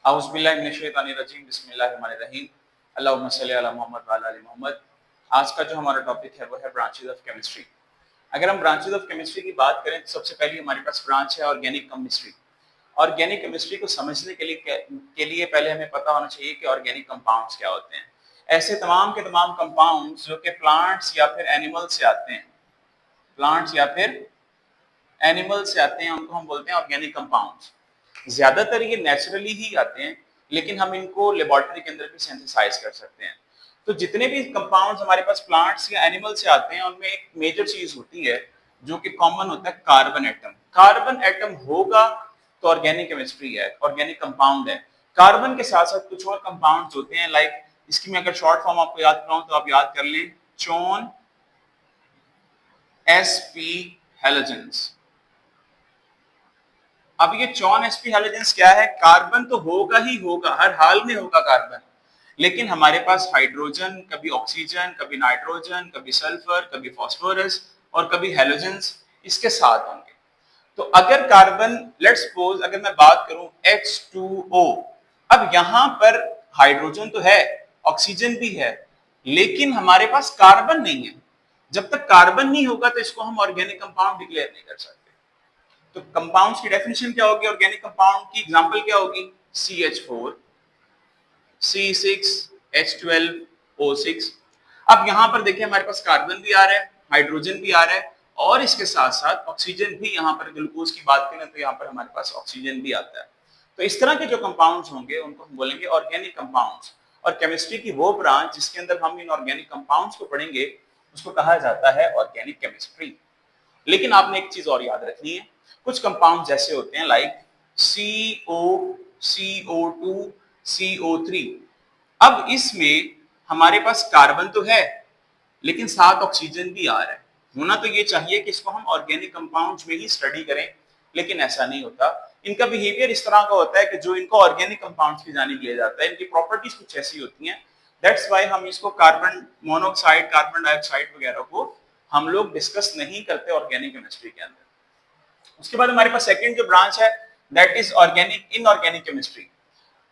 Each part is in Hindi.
औज़ुबिल्लाहिमिनश्शैतानिर्रजीम बिस्मिल्लाहिर्रहमानिर्रहीम अल्लाहुम्मा सल्लि अला मुहम्मद व अला आलि मोहम्मद। आज का जो हमारा टॉपिक है वो है ब्रांचेज ऑफ केमिस्ट्री। अगर हम ब्रांचेज ऑफ केमिस्ट्री की बात करें तो सबसे पहले हमारे पास ब्रांच है ऑर्गेनिक केमिस्ट्री। ऑर्गेनिक केमिस्ट्री को समझने के लिए पहले हमें पता होना चाहिए कि ऑर्गेनिक कंपाउंड्स क्या होते हैं। ऐसे तमाम के तमाम कंपाउंड्स जो कि प्लांट्स या फिर एनिमल से आते हैं, प्लांट्स या फिर एनिमल से आते हैं, उनको हम बोलते हैं ऑर्गेनिक कंपाउंड्स। ज्यादातर ये नेचुरली ही आते हैं, लेकिन हम इनको लेबोरेटरी के अंदर भी सिंथेसाइज कर सकते हैं। तो जितने भी कंपाउंड्स हमारे पास प्लांट्स या एनिमल से आते हैं, उनमें एक मेजर चीज होती है जो कि कॉमन होता है, कार्बन एटम। कार्बन एटम होगा तो ऑर्गेनिक केमिस्ट्री है, ऑर्गेनिक कंपाउंड है। कार्बन के साथ साथ कुछ और कंपाउंड्स होते हैं, लाइक इसकी मैं अगर शॉर्ट फॉर्म आपको याद कराऊं तो आप याद कर लें, चोन sp हैलोजेंस। अब ये चॉन sp हैलोजेंस क्या है? कार्बन तो होगा ही होगा, हर हाल में होगा कार्बन, लेकिन हमारे पास हाइड्रोजन, कभी ऑक्सीजन, कभी नाइट्रोजन, कभी सल्फर, कभी फास्फोरस और कभी हैलोजेंस इसके साथ होंगे। तो अगर कार्बन, लेट्स सपोज अगर मैं बात करूं H2O, अब यहां पर हाइड्रोजन तो है, ऑक्सीजन भी है, लेकिन हमारे पास कार्बन नहीं है। जब तक कार्बन नहीं होगा तो इसको हम ऑर्गेनिक कंपाउंड डिक्लेयर नहीं कर सकते। तो कंपाउंड्स की डेफिनेशन क्या होगी? ऑर्गेनिक कंपाउंड की एग्जांपल क्या होगी? CH4, C6, H12O6। अब यहां पर देखिए हमारे पास कार्बन भी आ रहा है, हाइड्रोजन भी आ रहा है, और इसके साथ साथ ऑक्सीजन भी। यहां पर ग्लूकोज की बात करें तो यहां पर हमारे पास ऑक्सीजन भी आता है। तो इस तरह के जो कंपाउंड्स होंगे उनको हम बोलेंगे ऑर्गेनिक कंपाउंड्स। और केमिस्ट्री की वो ब्रांच जिसके अंदर हम इन ऑर्गेनिक कंपाउंड्स को पढ़ेंगे उसको कहा जाता है ऑर्गेनिक केमिस्ट्री। लेकिन आपने एक चीज और याद रखनी है, कुछ कंपाउंड ऐसे होते हैं लाइक CO, CO2, CO3। अब इसमें हमारे पास कार्बन तो है, लेकिन साथ ऑक्सीजन भी आ रहा है। होना तो ये चाहिए कि इसको हम ऑर्गेनिक कंपाउंड्स में ही स्टडी करें, लेकिन ऐसा नहीं होता। इनका बिहेवियर इस तरह का होता है कि जो इनको ऑर्गेनिक कंपाउंड्स की जानिब ले जाता है, इनकी प्रॉपर्टीज कुछ ऐसी होती हैं। दैट्स वाई हम इसको कार्बन मोनोऑक्साइड, कार्बन डाइऑक्साइड वगैरह को हम लोग डिस्कस नहीं करते ऑर्गेनिक केमिस्ट्री के अंदर। उसके बाद हमारे पास सेकंड जो ब्रांच है that is organic inorganic chemistry.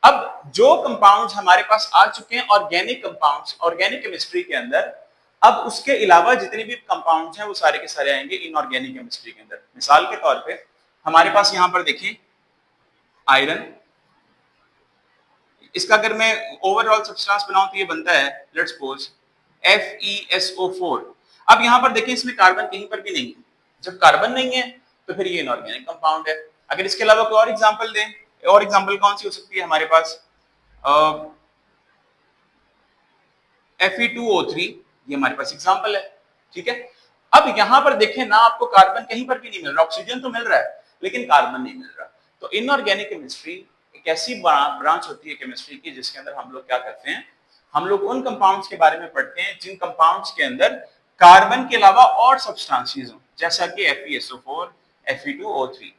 अब जो कंपाउंड्स हमारे पास आ चुके हैं ऑर्गेनिक कंपाउंड्स ऑर्गेनिक केमिस्ट्री के अंदर, अब उसके अलावा जितने भी कंपाउंड्स हैं वो सारे के सारे आएंगे इनऑर्गेनिक केमिस्ट्री के अंदर। मिसाल के तौर पे हमारे पास यहां पर देखिए आयरन, इसका अगर मैं ओवरऑल सब्सटेंस बनाऊं तो ये बनता है लेट्स सपोज FeSO4। अब यहां पर देखिए इसमें कार्बन कहीं पर भी नहीं है। जब कार्बन नहीं है तो फिर ये इनऑर्गेनिक कंपाउंड है। अगर इसके अलावा कोई और एग्जांपल दें, और एग्जांपल कौन सी हो सकती है हमारे पास? Fe2O3, ये हमारे पास एग्जांपल है, ठीक है। अब यहां पर देखें ना, आपको कार्बन कहीं पर भी नहीं मिल रहा, ऑक्सीजन तो मिल रहा है लेकिन कार्बन नहीं मिल रहा। तो इनऑर्गेनिक केमिस्ट्री एक ऐसी ब्रांच होती है केमिस्ट्री की जिसके अंदर हम लोग क्या करते हैं, हम लोग उन कंपाउंड्स के बारे में पढ़ते हैं जिन कंपाउंड्स के अंदर कार्बन के अलावा और सब्सटेंसेस हो, जैसा कि FeSO4, Fe2O3।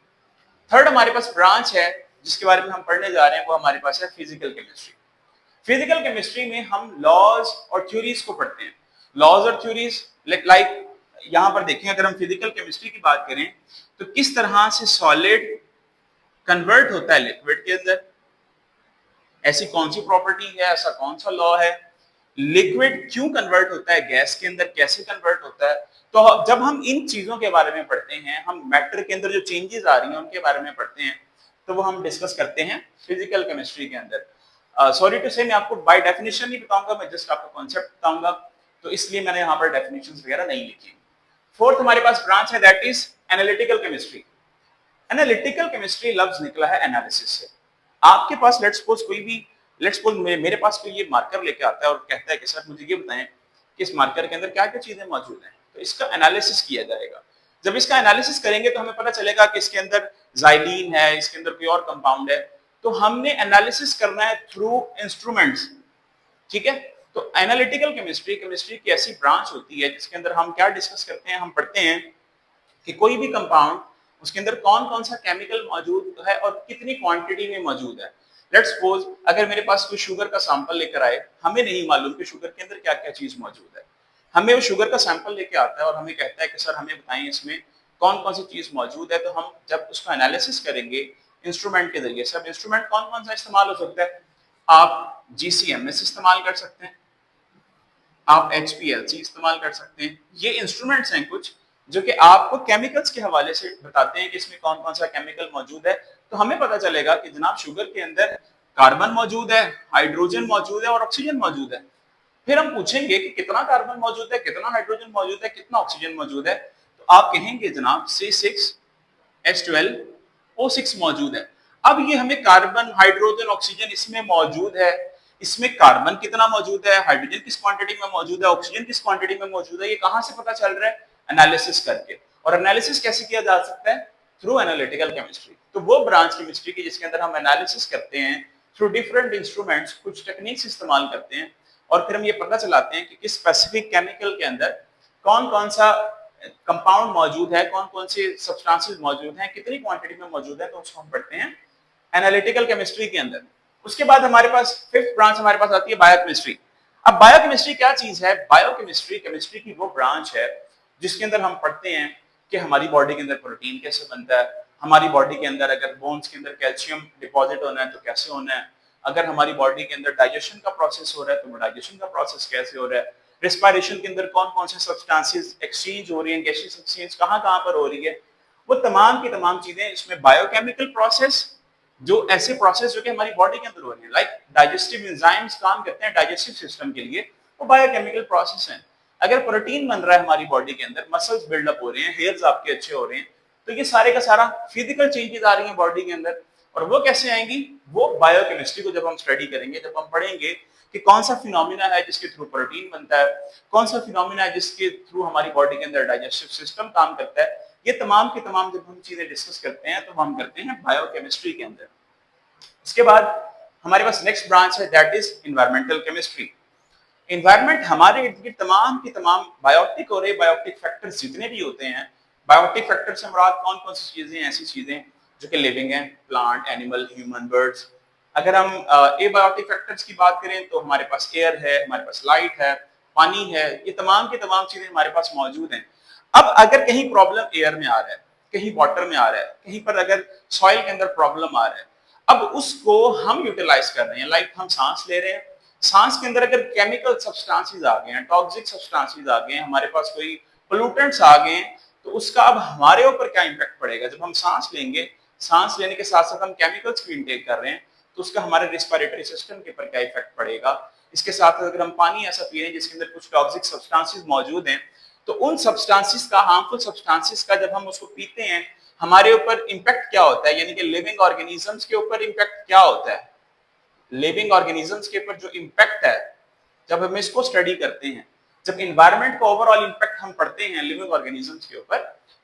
थर्ड हमारे पास ब्रांच है जिसके बारे में हम पढ़ने जा रहे हैं, वो हमारे पास है फिजिकल केमिस्ट्री। फिजिकल केमिस्ट्री में हम लॉज और थ्योरीज को पढ़ते हैं। लॉज और थ्योरीज लाइक यहां पर देखें, अगर हम फिजिकल केमिस्ट्री की बात करें तो किस तरह से सॉलिड कन्वर्ट होता है लिक्विड के अंदर, ऐसी कौन सी प्रॉपर्टी है, ऐसा कौन सा लॉ है, लिक्विड क्यों कन्वर्ट होता है गैस के अंदर, कैसे कन्वर्ट होता है। तो जब हम इन चीजों के बारे में पढ़ते हैं, हम मैटर के अंदर जो चेंजेस आ रही हैं उनके बारे में पढ़ते हैं, तो वो हम डिस्कस करते हैं फिजिकल केमिस्ट्री के अंदर। सॉरी टू से मैं आपको बाय डेफिनेशन नहीं बताऊंगा, मैं जस्ट आपको कॉन्सेप्ट बताऊंगा, तो इसलिए मैंने यहाँ पर डेफिनेशंस वगैरह नहीं लिखी। फोर्थ हमारे पास ब्रांच है that is analytical chemistry. Analytical chemistry लफ्ज निकला है एनालिसिस से। आपके पास लेट्स सपोज कोई भी, लेट्स सपोज मेरे पास कोई ये मार्कर लेके आता है और कहता है कि सर मुझे ये बताएं कि इस मार्कर के अंदर क्या क्या चीजें मौजूद हैं, तो इसका एनालिसिस किया जाएगा। जब इसका एनालिसिस करेंगे तो हमें पता चलेगा कि इसके अंदर ज़ाइलीन है, इसके अंदर कोई और कंपाउंड है, तो हमने एनालिसिस करना है थ्रू इंस्ट्रूमेंट्स, ठीक है। तो एनालिटिकल केमिस्ट्री केमिस्ट्री की ऐसी ब्रांच होती है जिसके अंदर हम क्या डिस्कस करते हैं, हम पढ़ते हैं कि कोई भी कंपाउंड उसके अंदर कौन कौन सा केमिकल मौजूद है और कितनी क्वांटिटी में मौजूद है। लेट्स सपोज अगर मेरे पास कोई शुगर का सैंपल लेकर आए, हमें नहीं मालूम कि शुगर के अंदर क्या क्या चीज मौजूद है, हमें वो शुगर का सैंपल लेके आता है और हमें कहता है कि सर हमें बताएं इसमें कौन कौन सी चीज मौजूद है। तो हम जब उसका एनालिसिस करेंगे इंस्ट्रूमेंट के जरिए से। अब इंस्ट्रूमेंट कौन कौन सा इस्तेमाल हो सकता है? आप GCMS इस्तेमाल कर सकते हैं, आप HPLC इस्तेमाल कर सकते हैं। ये इंस्ट्रूमेंट्स हैं कुछ जो कि आपको केमिकल्स के हवाले से बताते हैं कि इसमें कौन कौन सा केमिकल मौजूद है। तो हमें पता चलेगा कि जनाब शुगर के अंदर कार्बन मौजूद है, हाइड्रोजन मौजूद है और ऑक्सीजन मौजूद है। फिर हम पूछेंगे कि कितना कार्बन मौजूद है, कितना हाइड्रोजन मौजूद है, कितना ऑक्सीजन मौजूद है। तो आप कहेंगे जनाब C6H12O6 मौजूद है। अब ये हमें कार्बन, हाइड्रोजन, ऑक्सीजन इसमें मौजूद है, इसमें कार्बन कितना मौजूद है, हाइड्रोजन किस क्वांटिटी में मौजूद है, ऑक्सीजन किस क्वांटिटी में मौजूद है, ये कहां से पता चल रहा है? एनालिसिस करके। और एनालिसिस कैसे किया जा सकता है? Through analytical chemistry. तो वो ब्रांच केमिस्ट्री की जिसके अंदर हम एनालिसिस करते हैं थ्रू डिफरेंट इंस्ट्रूमेंट्स, कुछ टेक्निक्स इस्तेमाल करते हैं और फिर हम ये पता चलाते हैं कि किस स्पेसिफिक केमिकल के अंदर कौन कौन सा कंपाउंड मौजूद है, कौन कौन से सब्सटेंसेस मौजूद हैं, कितनी क्वांटिटी में मौजूद है। तो उसको हम पढ़ते हैं एनालिटिकल केमिस्ट्री के अंदर। उसके बाद हमारे पास फिफ्थ ब्रांच हमारे पास आती है बायोकेमिस्ट्री। अब बायोकेमिस्ट्री क्या चीज है? बायोकेमिस्ट्री केमिस्ट्री की वो ब्रांच है जिसके अंदर हम पढ़ते हैं कि हमारी बॉडी के अंदर प्रोटीन कैसे बनता है, हमारी बॉडी के अंदर अगर बोन्स के अंदर कैल्शियम डिपॉजिट होना है तो कैसे होना है, अगर हमारी बॉडी के अंदर डाइजेशन का प्रोसेस हो रहा है तो वो डाइजेशन का प्रोसेस कैसे हो रहा है, रेस्पिरेशन के अंदर कौन कौन से सब्सटेंसेस एक्सचेंज हो रही हैं, गैसेस एक्सचेंज कहां कहां पर हो रही है, वो तमाम की तमाम चीजें इसमें बायोकेमिकल प्रोसेस, जो ऐसे प्रोसेस जो कि हमारी बॉडी के अंदर हो रही है, लाइक डाइजेस्टिव एंजाइम्स काम करते हैं डाइजेस्टिव सिस्टम के लिए, वो बायोकेमिकल प्रोसेस हैं। अगर प्रोटीन बन रहा है हमारी बॉडी के अंदर, मसल्स बिल्डअप हो रहे हैं, हेयर्स आपके अच्छे हो रहे हैं, तो ये सारे का सारा फिजिकल चेंजेस आ रही हैं बॉडी के अंदर। और वो कैसे आएंगी? वो बायोकेमिस्ट्री को जब हम स्टडी करेंगे, जब हम पढ़ेंगे कि कौन सा फिनोमिना है जिसके थ्रू प्रोटीन बनता है, कौन सा फिनोमिना है जिसके थ्रू हमारी बॉडी के अंदर डाइजेस्टिव सिस्टम काम करता है, ये तमाम की तमाम जब हम चीजें डिस्कस करते हैं तो हम करते हैं बायोकेमिस्ट्री के अंदर। इसके बाद हमारे पास नेक्स्ट ब्रांच है that is environmental chemistry. Environment हमारे इर्द गिर्द तमाम की तमाम बायोटिक और एबायोटिक फैक्टर्स जितने भी होते हैं, बायोटिक फैक्टर से मुराद कौन कौन सी चीजें, ऐसी चीजें जो कि लिविंग हैं, प्लांट, एनिमल, ह्यूमन, बर्ड्स। अगर हम एबायोटिक फैक्टर्स की बात करें तो हमारे पास एयर है, हमारे पास लाइट है, पानी है, ये तमाम की तमाम चीजें हमारे पास मौजूद हैं। अब अगर कहीं प्रॉब्लम एयर में आ रहा है, कहीं वाटर में आ रहा है, कहीं पर अगर सॉइल के अंदर प्रॉब्लम आ रहा है, अब उसको हम यूटिलाइज कर रहे हैं, लाइक हम सांस ले रहे हैं, सांस के अंदर अगर केमिकल सब्सटेंसेस आ गए हैं, टॉक्सिक सब्सटेंसेस आ गए हैं, हमारे पास कोई पोल्यूटेंट्स आ गए हैं, तो उसका अब हमारे ऊपर क्या इंपैक्ट पड़ेगा? जब हम सांस लेंगे, सांस लेने के साथ साथ हम केमिकल्स भी इंटेक कर रहे हैं, तो उसका हमारे रेस्पिरेटरी सिस्टम के ऊपर क्या इफेक्ट पड़ेगा? इसके साथ अगर हम पानी ऐसा पी रहे हैं जिसके अंदर कुछ टॉक्सिक सब्सटेंसेस मौजूद हैं, तो उन सब्सटेंसेस का, हार्मफुल सब्सटेंसेस का जब हम उसको पीते हैं, हमारे ऊपर इंपैक्ट क्या होता है? यानी कि लिविंग ऑर्गेनिजम्स के ऊपर इंपैक्ट क्या होता है? लिविंग ऑर्गेनिजम्स के ऊपर जो इंपैक्ट है, जब हम इसको स्टडी करते हैं, जब एनवायरनमेंट का ओवरऑल इंपैक्ट हम पढ़ते हैं लिविंग ऑर्गेनिजम्स के ऊपर,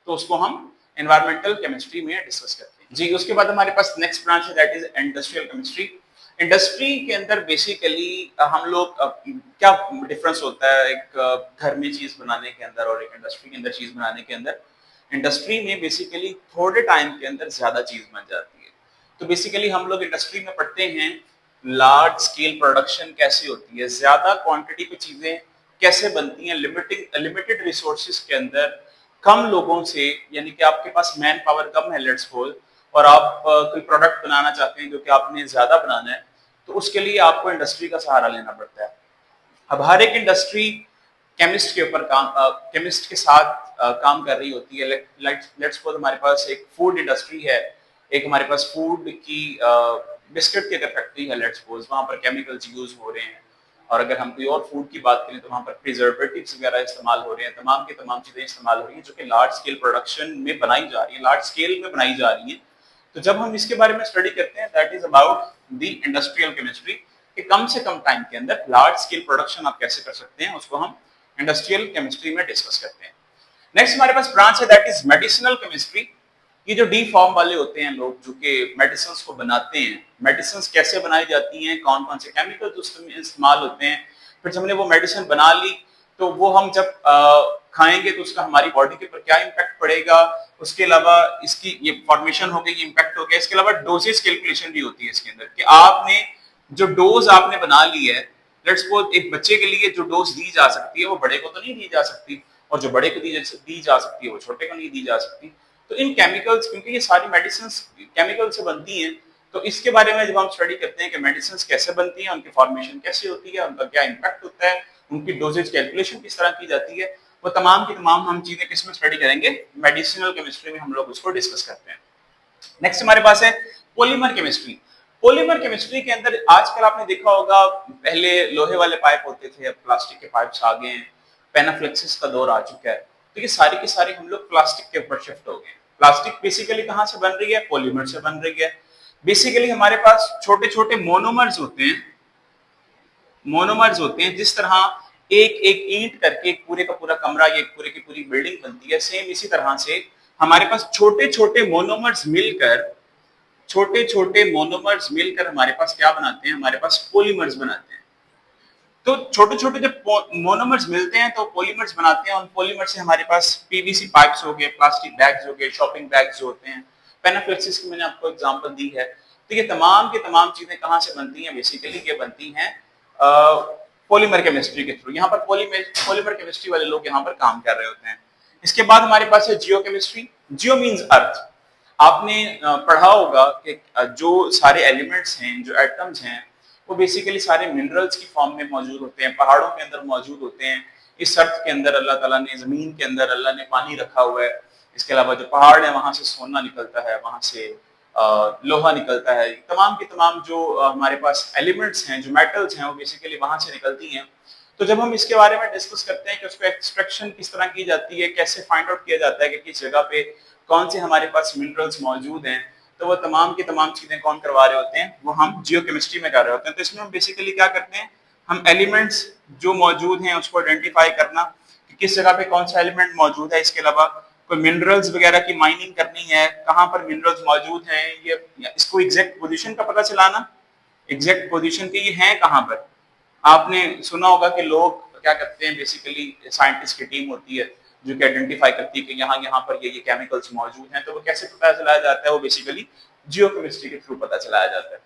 तो उसको हम एनवायरमेंटल केमिस्ट्री में डिस्कस करते हैं। जी, उसके बाद हमारे पास नेक्स्ट ब्रांच है that is industrial chemistry. Industry के अंदर बेसिकली हम लोग क्या डिफरेंस होता है एक घर में चीज बनाने के अंदर और एक इंडस्ट्री के अंदर चीज बनाने के अंदर? इंडस्ट्री में बेसिकली थोड़े टाइम के अंदर ज्यादा चीज बन जाती है। तो बेसिकली हम लोग इंडस्ट्री में पढ़ते हैं लार्ज स्केल प्रोडक्शन कैसे होती है, ज्यादा क्वांटिटी पे चीजें कैसे बनती हैं, लिमिटेड रिसोर्सेज के अंदर कम लोगों से, यानी कि आपके पास मैन पावर कम है लेट्स सपोज, और आप कोई प्रोडक्ट बनाना चाहते हैं जो कि आपने ज्यादा बनाना है, तो उसके लिए आपको इंडस्ट्री का सहारा लेना पड़ता है। अब हर एक इंडस्ट्री केमिस्ट के ऊपर काम, केमिस्ट के साथ काम कर रही होती है। लेट्स सपोज हमारे पास एक फूड इंडस्ट्री है, एक हमारे पास फूड की बिस्किट की अगर फैक्ट्री है लेट्स सपोज, वहां पर केमिकल्स यूज हो रहे हैं, और अगर हम कोई और फूड की बात करें तो वहां पर प्रिजर्वेटिव्स वगैरह इस्तेमाल हो रहे हैं, तमाम की तमाम चीजें इस्तेमाल हो रही हैं जो कि लार्ज स्केल प्रोडक्शन में बनाई जा रही है, लार्ज स्केल में बनाई जा रही है। तो जब हम इसके बारे में स्टडी करते हैं that is about the industrial chemistry, कि कम से कम टाइम के अंदर लार्ज स्केल प्रोडक्शन आप कैसे कर सकते हैं, उसको हम इंडस्ट्रियल केमिस्ट्री में डिस्कस करते हैं। नेक्स्ट हमारे पास ब्रांच है दैट इज मेडिसिनल केमिस्ट्री। ये जो डी फॉर्म वाले होते हैं लोग जो कि मेडिसिन को बनाते हैं, मेडिसिन कैसे बनाई जाती हैं, कौन कौन से केमिकल्स उसमें इस्तेमाल होते हैं, फिर जब हमने वो मेडिसिन बना ली तो वो हम जब खाएंगे तो उसका हमारी बॉडी के ऊपर क्या इम्पैक्ट पड़ेगा, उसके अलावा इसकी ये फॉर्मेशन हो गई, इम्पैक्ट हो गया, इसके अलावा डोजेस कैलकुलेशन भी होती है इसके अंदर, कि आपने जो डोज आपने बना ली है, लेट्स सपोज एक बच्चे के लिए जो डोज दी जा सकती है वो बड़े को तो नहीं दी जा सकती, और जो बड़े को दी जा सकती है वो छोटे को नहीं दी जा सकती। तो इन केमिकल्स, क्योंकि ये सारी मेडिसिन केमिकल से बनती हैं, तो इसके बारे में जब हम स्टडी करते हैं कि मेडिसिन कैसे बनती हैं, उनकी फॉर्मेशन कैसे होती है, उनका क्या इम्पैक्ट होता है, उनकी डोजेज कैलकुलेशन किस तरह की जाती है, वो तमाम की तमाम हम चीजें किस में स्टडी करेंगे, मेडिसिनल केमिस्ट्री में हम लोग उसको डिस्कस करते हैं। नेक्स्ट हमारे पास है पॉलीमर केमिस्ट्री। पॉलीमर केमिस्ट्री के अंदर आजकल आपने देखा होगा, पहले लोहे वाले पाइप होते थे, अब प्लास्टिक के पाइप्स आ गए हैं, पेनाफ्लेक्सिस का दौर आ चुका है, तो ये सारी की सारी हम लोग प्लास्टिक के ऊपर शिफ्ट हो गए। प्लास्टिक बेसिकली कहां से बन रही है, पॉलीमर से बन रही है। बेसिकली हमारे पास छोटे छोटे मोनोमर्स होते हैं, जिस तरह एक एक ईंट करके एक पूरे का पूरा कमरा या एक पूरे की पूरी बिल्डिंग बनती है, सेम इसी तरह से हमारे पास छोटे छोटे मोनोमर्स मिलकर हमारे पास क्या बनाते हैं, हमारे पास पॉलीमर्स बनाते हैं। तो छोटे छोटे जब मोनोमर्स मिलते हैं तो पॉलीमर्स बनाते हैं, उन पॉलीमर से हमारे पास पीवीसी पाइप्स हो गए, प्लास्टिक बैग्स हो गए, शॉपिंग बैग्स जो होते हैं, पेनाफ्लेक्सिस की मैंने आपको एग्जांपल दी है। तो ये तमाम की तमाम चीजें कहां से बनती हैं, बेसिकली ये बनती हैं पॉलीमर केमिस्ट्री के थ्रू। यहाँ पर पॉलीमर केमिस्ट्री वाले लोग यहाँ पर काम कर रहे होते हैं। इसके बाद हमारे पास है जियो केमिस्ट्री। जियो मीन्स अर्थ। आपने पढ़ा होगा कि जो सारे एलिमेंट्स हैं, जो एटम्स हैं, वो बेसिकली सारे मिनरल्स की फॉर्म में मौजूद होते हैं, पहाड़ों के अंदर मौजूद होते हैं। इस अर्थ के अंदर अल्लाह ताला ने, जमीन के अंदर अल्लाह ने पानी रखा हुआ है। इसके अलावा जो पहाड़ है वहां से सोना निकलता है, वहां से लोहा निकलता है। तमाम की तमाम जो हमारे पास एलिमेंट्स हैं, जो मेटल्स हैं, वो बेसिकली वहां से निकलती हैं। तो जब हम इसके बारे में डिस्कस करते हैं कि उसको एक्सट्रैक्शन किस तरह की जाती है, कैसे फाइंड आउट किया जाता है कि किस जगह पे कौन से हमारे पास मिनरल्स मौजूद हैं, तो वो तमाम की तमाम चीजें कौन करवा रहे होते हैं, वो हम जियोकेमिस्ट्री में कर रहे होते हैं। तो इसमें हम बेसिकली क्या करते हैं, हम एलिमेंट्स जो मौजूद हैं उसको आइडेंटिफाई करना कि किस जगह पे कौन सा एलिमेंट मौजूद है। इसके अलावा कोई मिनरल्स वगैरह की माइनिंग करनी है, कहाँ पर मिनरल्स मौजूद हैं, ये इसको एग्जैक्ट पोजीशन का पता चलाना, एग्जैक्ट पोजीशन के ये हैं कहाँ पर। आपने सुना होगा कि लोग क्या करते हैं, बेसिकली साइंटिस्ट की टीम होती है जो कि आइडेंटिफाई करती है कि यहाँ पर ये केमिकल्स मौजूद हैं। तो वो कैसे पता चलाया जाता है, वो बेसिकली जियोकेमिस्ट्री के थ्रू पता चलाया जाता है।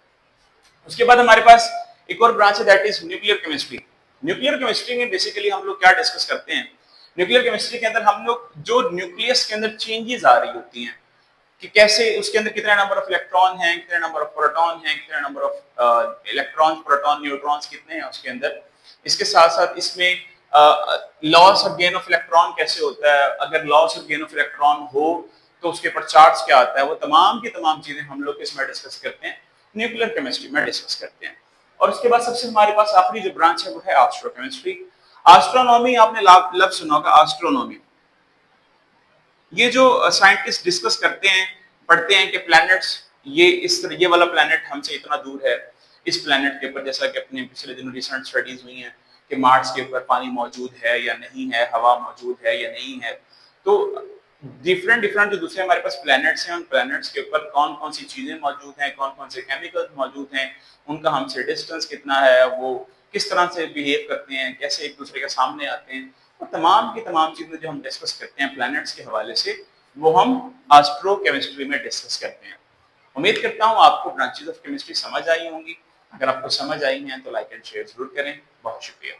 उसके बाद हमारे पास एक और ब्रांच है, that is nuclear chemistry. Nuclear chemistry में बेसिकली हम लोग क्या डिस्कस करते हैं, न्यूक्लियर केमिस्ट्री के अंदर हम लोग जो न्यूक्लियस के अंदर चेंजेस आ रही होती हैं कि कैसे उसके अंदर कितने नंबर ऑफ इलेक्ट्रॉन हैं, कितने नंबर ऑफ प्रोटॉन हैं, कितने number of electrons, proton, neutrons कितने हैं उसके अंदर। इसके साथ साथ इसमें loss of gain of electron कैसे होता है, अगर loss of gain of electron हो तो उसके ऊपर चार्ज क्या आता है, वो तमाम की तमाम चीजें हम लोग इसमें डिस्कस करते हैं, न्यूक्लियर केमिस्ट्री में डिस्कस करते हैं। और उसके बाद सबसे हमारे पास आखिरी जो ब्रांच है वो है एस्ट्रोकेमिस्ट्री। एस्ट्रोनॉमी आपने लफ्ज सुना होगा, एस्ट्रोनॉमी। ये जो साइंटिस्ट डिस्कस करते हैं, पढ़ते हैं कि प्लैनेट्स, ये वाला प्लैनेट हमसे इतना दूर है, इस प्लैनेट के ऊपर, जैसा कि अपने पिछले दिनों रिसेंट स्टडीज हुई हैं कि मार्स के ऊपर पानी मौजूद है या नहीं है, हवा मौजूद है या नहीं है। तो डिफरेंट डिफरेंट जो दूसरे हमारे पास प्लैनेट्स हैं, उन प्लैनेट्स के ऊपर कौन कौन सी चीजें मौजूद हैं, कौन कौन से केमिकल्स मौजूद हैं, उनका हमसे डिस्टेंस कितना है, वो किस तरह से बिहेव करते हैं, कैसे एक दूसरे के सामने आते हैं, वो तमाम की तमाम चीजें जो हम डिस्कस करते हैं प्लैनेट्स के हवाले से, वो हम एस्ट्रो केमिस्ट्री में डिस्कस करते हैं। उम्मीद करता हूँ आपको ब्रांचेस ऑफ केमिस्ट्री समझ आई होंगी। अगर आपको समझ आई हैं तो लाइक एंड शेयर जरूर करें। बहुत शुक्रिया।